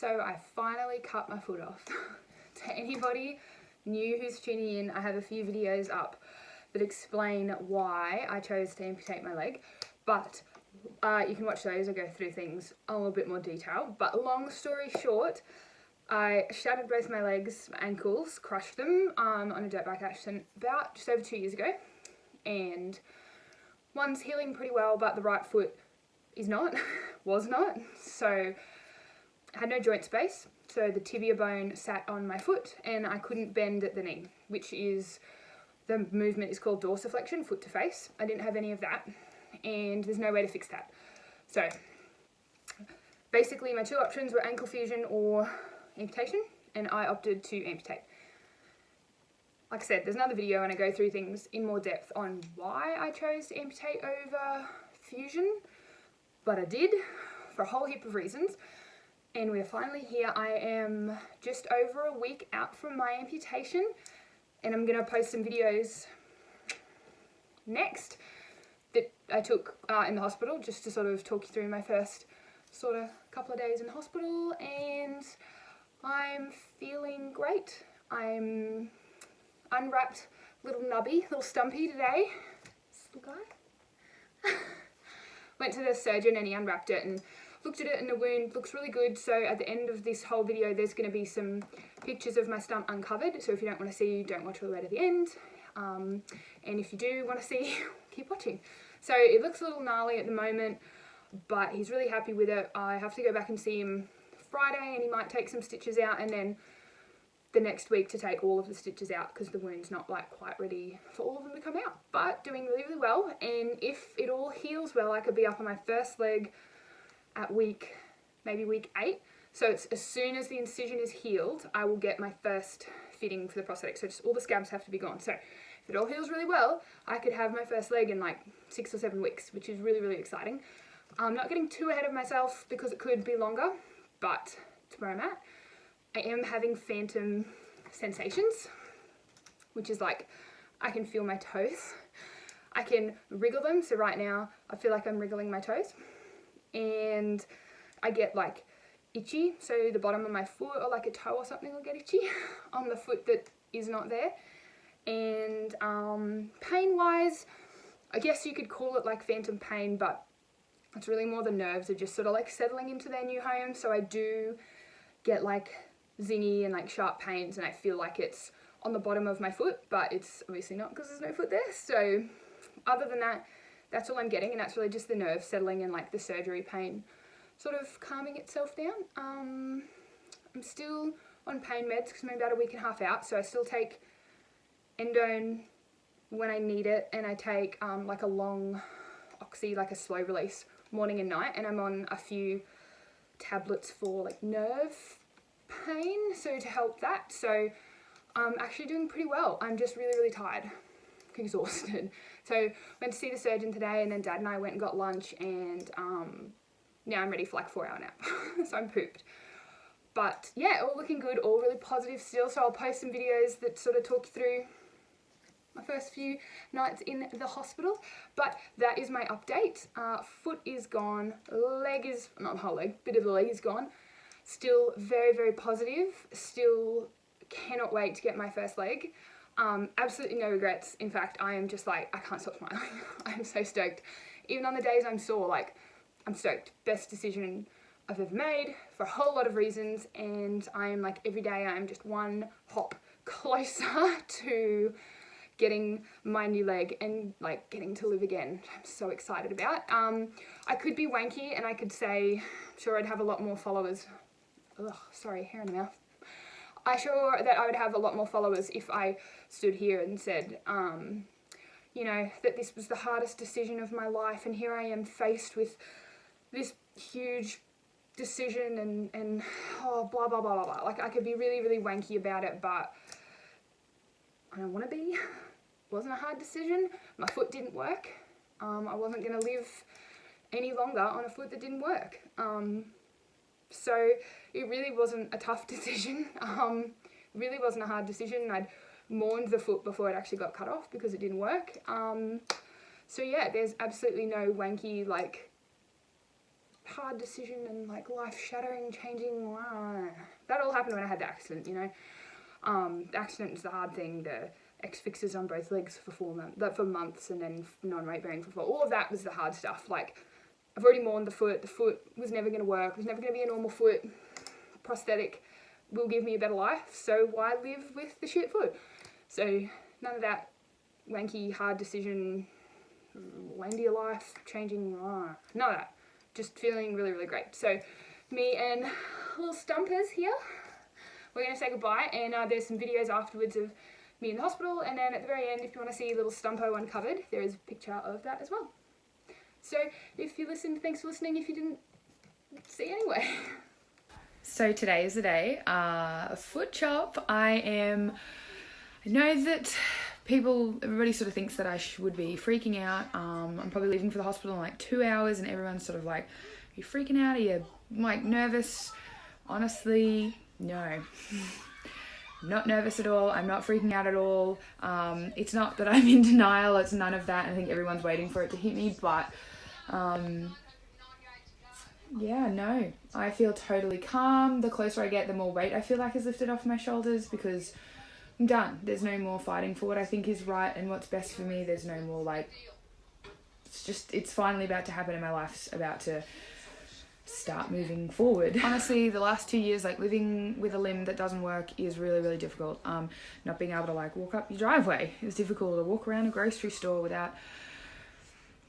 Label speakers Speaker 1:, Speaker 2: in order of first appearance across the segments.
Speaker 1: So I finally cut my foot off. To anybody new who's tuning in, I have a few videos up that explain why I chose to amputate my leg, but you can watch those. I go through things a little bit more detail, but long story short, I shattered both my legs, my ankles, crushed them on a dirt bike accident about just over 2 years ago, and one's healing pretty well, but the right foot is not, was not, so I had no joint space, so the tibia bone sat on my foot and I couldn't bend at the knee, which is, the movement is called dorsiflexion, foot to face. I didn't have any of that, and there's no way to fix that. So basically my two options were ankle fusion or amputation, and I opted to amputate. Like I said, there's another video and I go through things in more depth on why I chose to amputate over fusion, but I did for a whole heap of reasons. And we're finally here. I am just over a week out from my amputation, and I'm going to post some videos next that I took in the hospital, just to sort of talk you through my first sort of couple of days in the hospital, and I'm feeling great. I'm unwrapped little nubby, little stumpy today. This little guy. Went to the surgeon and he unwrapped it and looked at it, and the wound looks really good. So at the end of this whole video, there's going to be some pictures of my stump uncovered. So if you don't want to see, don't watch all the way to the end. And if you do want to see, keep watching. So it looks a little gnarly at the moment, but he's really happy with it. I have to go back and see him Friday, and he might take some stitches out, and then the next week to take all of the stitches out, because the wound's not like quite ready for all of them to come out, but doing really, really well. And if it all heals well, I could be up on my first leg at maybe week 8. So it's as soon as the incision is healed, I will get my first fitting for the prosthetic. So just all the scabs have to be gone. So if it all heals really well, I could have my first leg in like 6 or 7 weeks, which is really, really exciting. I'm not getting too ahead of myself because it could be longer, but to where I'm at, I am having phantom sensations, which is like I can feel my toes. I can wriggle them. So right now I feel like I'm wriggling my toes, and I get like itchy, so the bottom of my foot or like a toe or something will get itchy on the foot that is not there. And pain wise, I guess you could call it like phantom pain, but it's really more the nerves are just sort of like settling into their new home. So I do get like zingy and like sharp pains, and I feel like it's on the bottom of my foot, but it's obviously not because there's no foot there. So other than that, that's all I'm getting, and that's really just the nerve settling and like the surgery pain sort of calming itself down. I'm still on pain meds because I'm about a week and a half out, so I still take endone when I need it, and I take like a long oxy, like a slow release, morning and night, and I'm on a few tablets for like nerve pain, so to help that. So I'm actually doing pretty well. I'm just really, really tired, exhausted. So went to see the surgeon today, and then Dad and I went and got lunch, and now I'm ready for like a 4-hour nap. So I'm pooped. But yeah, all looking good, all really positive still. So I'll post some videos that sort of talk you through my first few nights in the hospital. But that is my update. Foot is gone, leg is, not the whole leg, bit of the leg is gone. Still very, very positive. Still cannot wait to get my first leg. Absolutely no regrets. In fact, I am just like, I can't stop smiling. I'm so stoked. Even on the days I'm sore, like, I'm stoked. Best decision I've ever made for a whole lot of reasons, and I am like, every day I'm just one hop closer to getting my new leg and like getting to live again. I'm so excited about. I could be wanky and I could say, I'm sure I'd have a lot more followers. Ugh, sorry, hair in the mouth. I'm sure that I would have a lot more followers if I stood here and said, you know, that this was the hardest decision of my life, and here I am faced with this huge decision and oh, blah, blah, blah, blah, blah. Like, I could be really, really wanky about it, but I don't want to be. It wasn't a hard decision. My foot didn't work. I wasn't going to live any longer on a foot that didn't work. So it really wasn't a tough decision. It really wasn't a hard decision. I'd mourned the foot before it actually got cut off because it didn't work. So yeah, there's absolutely no wanky, like, hard decision and like life-shattering, changing. That all happened when I had the accident, you know. The accident is the hard thing. The X-fixes on both legs for months, and then non-weight bearing for 4. All of that was the hard stuff. Like, I've already mourned the foot. The foot was never going to work. It was never going to be a normal foot. Prosthetic will give me a better life, so why live with the shit foot? So none of that wanky, hard decision, end your life, changing, none of that. Just feeling really, really great. So me and little Stumpers here, we're going to say goodbye, and there's some videos afterwards of me in the hospital, and then at the very end, if you want to see little Stumpo uncovered, there is a picture of that as well. So if you listened, thanks for listening. If you didn't, see you anyway. So today is the day, foot chop. I know that everybody sort of thinks that I would be freaking out. I'm probably leaving for the hospital in like 2 hours, and everyone's sort of like, are you freaking out? Are you like nervous? Honestly, no. I'm not nervous at all. I'm not freaking out at all. It's not that I'm in denial. It's none of that. I think everyone's waiting for it to hit me, but yeah, no. I feel totally calm. The closer I get, the more weight I feel like is lifted off my shoulders, because I'm done. There's no more fighting for what I think is right and what's best for me. There's no more like, it's finally about to happen, and my life's about to start moving forward. Honestly, the last 2 years, like living with a limb that doesn't work is really, really difficult. Not being able to like walk up your driveway is difficult, or walk around a grocery store without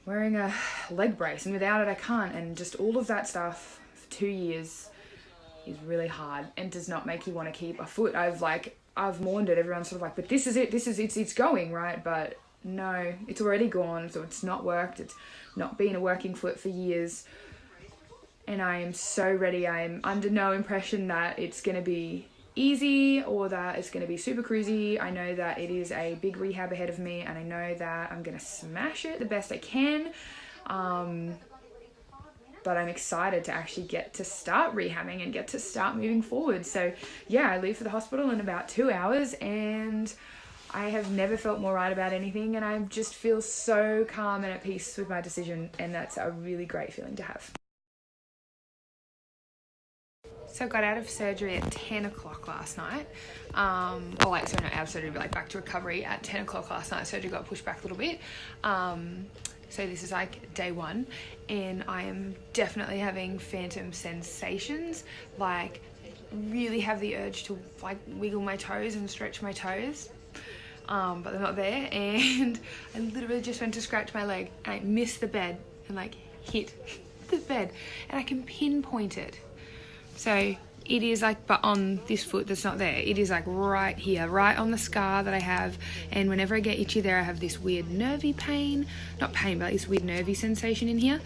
Speaker 1: wearing a leg brace, and without it I can't, and just all of that stuff for 2 years is really hard and does not make you want to keep a foot. I've mourned it. Everyone's sort of like, but this is it, it's going, right? But no, it's already gone, so it's not worked. It's not been a working foot for years, and I am so ready. I am under no impression that it's going to be easy or that it's going to be super cruisy. I know that it is a big rehab ahead of me, and I know that I'm going to smash it the best I can. But I'm excited to actually get to start rehabbing and get to start moving forward. So yeah, I leave for the hospital in about 2 hours, and I have never felt more right about anything, and I just feel so calm and at peace with my decision, and that's a really great feeling to have. So I got out of surgery at 10 o'clock last night. Out of surgery, but like back to recovery at 10 o'clock last night. Surgery got pushed back a little bit. So this is like day 1, and I am definitely having phantom sensations, like really have the urge to like wiggle my toes and stretch my toes, but they're not there. And I literally just went to scratch my leg, and I missed the bed and like hit the bed, and I can pinpoint it. So it is like, but on this foot that's not there, it is like right here, right on the scar that I have. And whenever I get itchy there, I have this weird nervy pain, not pain, but like this weird nervy sensation in here.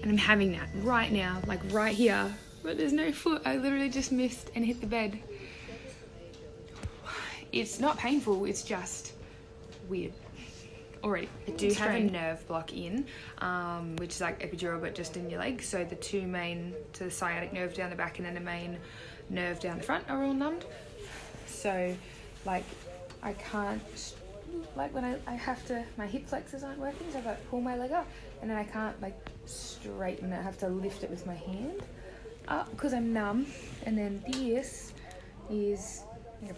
Speaker 1: And I'm having that right now, like right here, but there's no foot. I literally just missed and hit the bed. It's not painful, it's just weird. Already. I do have a nerve block in, which is like epidural, but just in your leg. So the two main, so the sciatic nerve down the back and then the main nerve down the front are all numbed. So like I can't, like when I have to, my hip flexors aren't working, so if I pull my leg up and then I can't like straighten it, I have to lift it with my hand up because I'm numb. And then this is a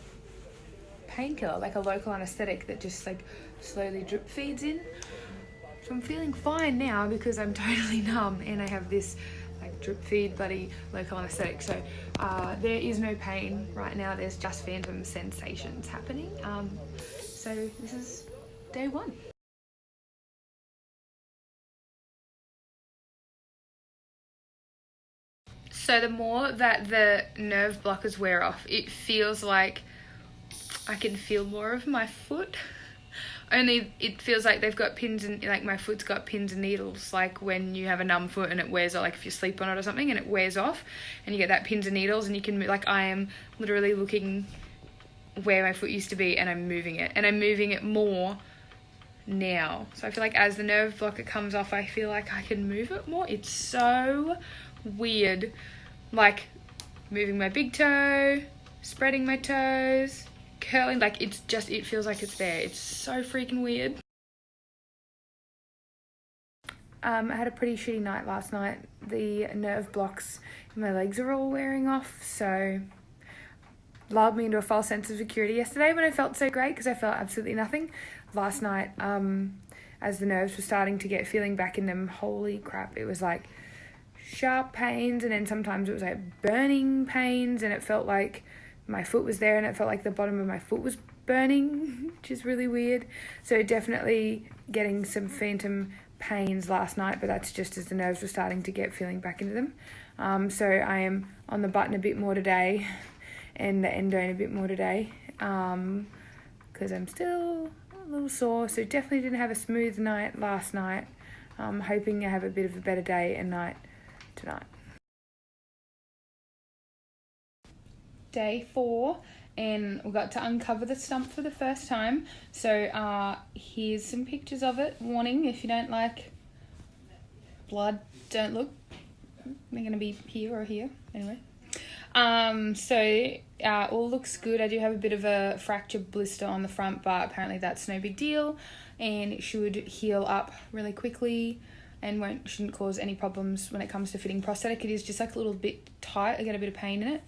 Speaker 1: painkiller, like a local anesthetic that just like slowly drip feeds in. So I'm feeling fine now because I'm totally numb and I have this like drip feed bloody local anesthetic. So there is no pain right now, there's just phantom sensations happening. So this is day 1. So the more that the nerve blockers wear off, it feels like I can feel more of my foot. Only it feels like they've got pins and like my foot's got pins and needles, like when you have a numb foot and it wears off, like if you sleep on it or something and it wears off and you get that pins and needles and you can, like I am literally looking where my foot used to be and I'm moving it, and I'm moving it more now. So I feel like as the nerve blocker comes off, I feel like I can move it more. It's so weird, like moving my big toe, spreading my toes, curling, like it's just, it feels like it's there. It's so freaking weird.
Speaker 2: I had a pretty shitty night last night. The nerve blocks in my legs are all wearing off, so lulled me into a false sense of security yesterday when I felt so great because I felt absolutely nothing. Last night, as the nerves were starting to get feeling back in them, holy crap, it was like sharp pains, and then sometimes it was like burning pains, and it felt like my foot was there and it felt like the bottom of my foot was burning, which is really weird. So definitely getting some phantom pains last night, but that's just as the nerves were starting to get feeling back into them. So I am on the button a bit more today and the endone a bit more today because I'm still a little sore. So definitely didn't have a smooth night last night. I'm hoping I have a bit of a better day and night tonight. Day 4, and we got to uncover the stump for the first time. So here's some pictures of it. Warning, if you don't like blood, don't look. They're going to be here or here. Anyway. All looks good. I do have a bit of a fracture blister on the front, but apparently that's no big deal and it should heal up really quickly and shouldn't cause any problems when it comes to fitting prosthetic. It is just like a little bit tight. I get a bit of pain in it.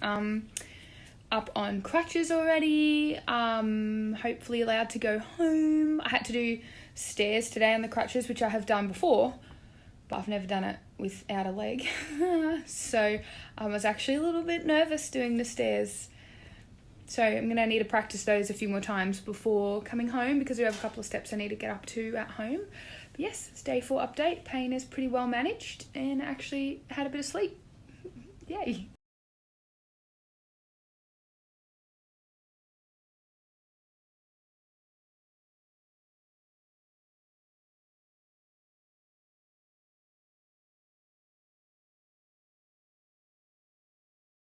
Speaker 2: Up on crutches already, hopefully allowed to go home. I had to do stairs today on the crutches, which I have done before, but I've never done it without a leg. So I was actually a little bit nervous doing the stairs. So I'm going to need to practice those a few more times before coming home because we have a couple of steps I need to get up to at home. But yes, it's day 4 update. Pain is pretty well managed and actually had a bit of sleep. Yay.